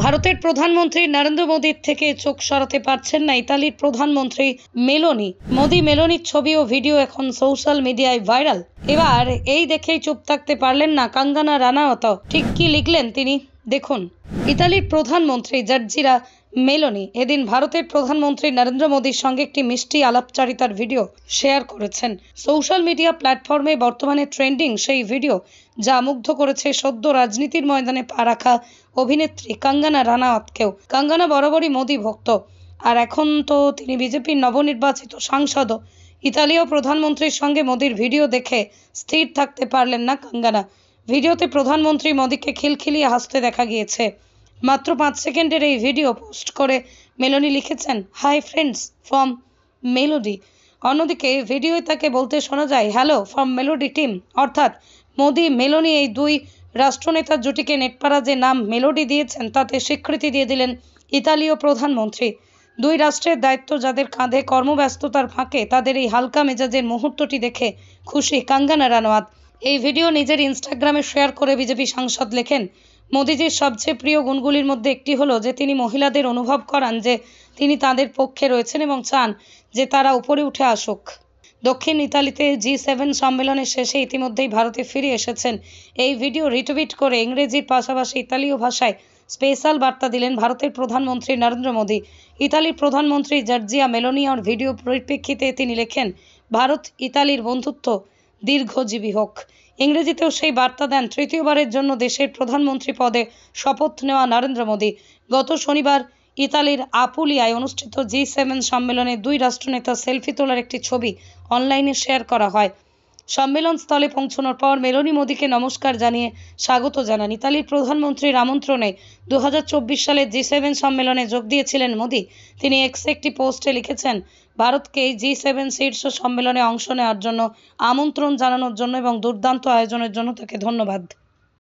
ভারতের প্রধানমন্ত্রী নরেন্দ্র মোদীর থেকে চোখ সরাতে পারছেন না ইতালির প্রধানমন্ত্রী মেলোনি। মেলোনির ছবি ও ভিডিও এখন সোশ্যাল মিডিয়ায় ভাইরাল। এবার এই দেখেই চুপ থাকতে পারলেন না কাঙ্গনা রানাওয়াত। ঠিক কি লিখলেন তিনি দেখুন। ইতালির প্রধানমন্ত্রী জর্জিয়া মেলোনি এদিন ভারতের প্রধানমন্ত্রী নরেন্দ্র মোদীর সঙ্গে একটি মিষ্টি আলাপচারিতার ভিডিও শেয়ার করেছেন সোশ্যাল মিডিয়া প্ল্যাটফর্মে। বর্তমানে ট্রেন্ডিং সেই ভিডিও যা মুগ্ধ করেছে সদ্য রাজনীতির ময়দানে পা রাখা অভিনেত্রী কাঙ্গনা রানাওয়াতকেও। কাঙ্গনা বরাবরই মোদী ভক্ত, আর এখন তো তিনি বিজেপির নবনির্বাচিত সাংসদও। ইতালীয় প্রধানমন্ত্রীর সঙ্গে মোদীর ভিডিও দেখে স্থির থাকতে পারলেন না কাঙ্গনা। ভিডিওতে প্রধানমন্ত্রী মোদীকে খিলখিলিয়ে হাসতে দেখা গিয়েছে। মাত্র 5 সেকেন্ডের এই ভিডিও পোস্ট করে মেলোনি লিখেছেন, হাই ফ্রেন্ডস ফ্রম মেলোডি। অন্যদিকে ভিডিওয় তাকে বলতে শোনা যায়, হ্যালো ফ্রম মেলোডি টিম। অর্থাৎ মোদী মেলোনি এই দুই রাষ্ট্রনেতার জুটিকে নেটপাড়া যে নাম মেলোডি দিয়েছেন তাতে স্বীকৃতি দিয়ে দিলেন ইতালীয় প্রধানমন্ত্রী। দুই রাষ্ট্রের দায়িত্ব যাদের কাঁধে, কর্মব্যস্ততার ফাঁকে তাদের এই হালকা মেজাজের মুহূর্তটি দেখে খুশি কাঙ্গনা রানাওয়াত। এই ভিডিও নিজের ইনস্টাগ্রামে শেয়ার করে বিজেপি সাংসদ লেখেন, মোদিজির সবচেয়ে প্রিয় গুণগুলির মধ্যে একটি হলো যে তিনি মহিলাদের অনুভব করান যে তিনি তাদের পক্ষে রয়েছেন এবং চান যে তারা উপরে উঠে আসুক। দক্ষিণ ইতালিতে G7 সম্মেলনের শেষে ইতিমধ্যেই ভারতে ফিরে এসেছেন। এই ভিডিও রিটুইট করে ইংরেজির পাশাপাশি ইতালীয় ভাষায় স্পেশাল বার্তা দিলেন ভারতের প্রধানমন্ত্রী নরেন্দ্র মোদী। ইতালির প্রধানমন্ত্রী জর্জিয়া মেলোনির ভিডিও পরিপ্রেক্ষিতে তিনি লেখেন, ভারত ইতালির বন্ধুত্ব দীর্ঘজীবী হোক। ইংরেজিতেও সেই বার্তা দেন তৃতীয়বারের জন্য দেশের প্রধানমন্ত্রী পদে শপথ নেওয়া নরেন্দ্র মোদী। গত শনিবার ইতালির আপুলিয়ায় অনুষ্ঠিত G7 সম্মেলনে দুই রাষ্ট্রনেতা সেলফি তোলার একটি ছবি অনলাইনে শেয়ার করা হয়। সম্মেলন স্থলে পৌঁছানোর পর মেলোনি মোদীকে নমস্কার জানিয়ে স্বাগত জানান। ইতালির প্রধানমন্ত্রীর আমন্ত্রণে 2024 সালে G7 সম্মেলনে যোগ দিয়েছিলেন মোদী। তিনি এক্সে একটি পোস্টে লিখেছেন, ভারতকে G7 শীর্ষ সম্মেলনে অংশ নেওয়ার জন্য আমন্ত্রণ জানানোর জন্য এবং দুর্দান্ত আয়োজনের জন্য তাকে ধন্যবাদ।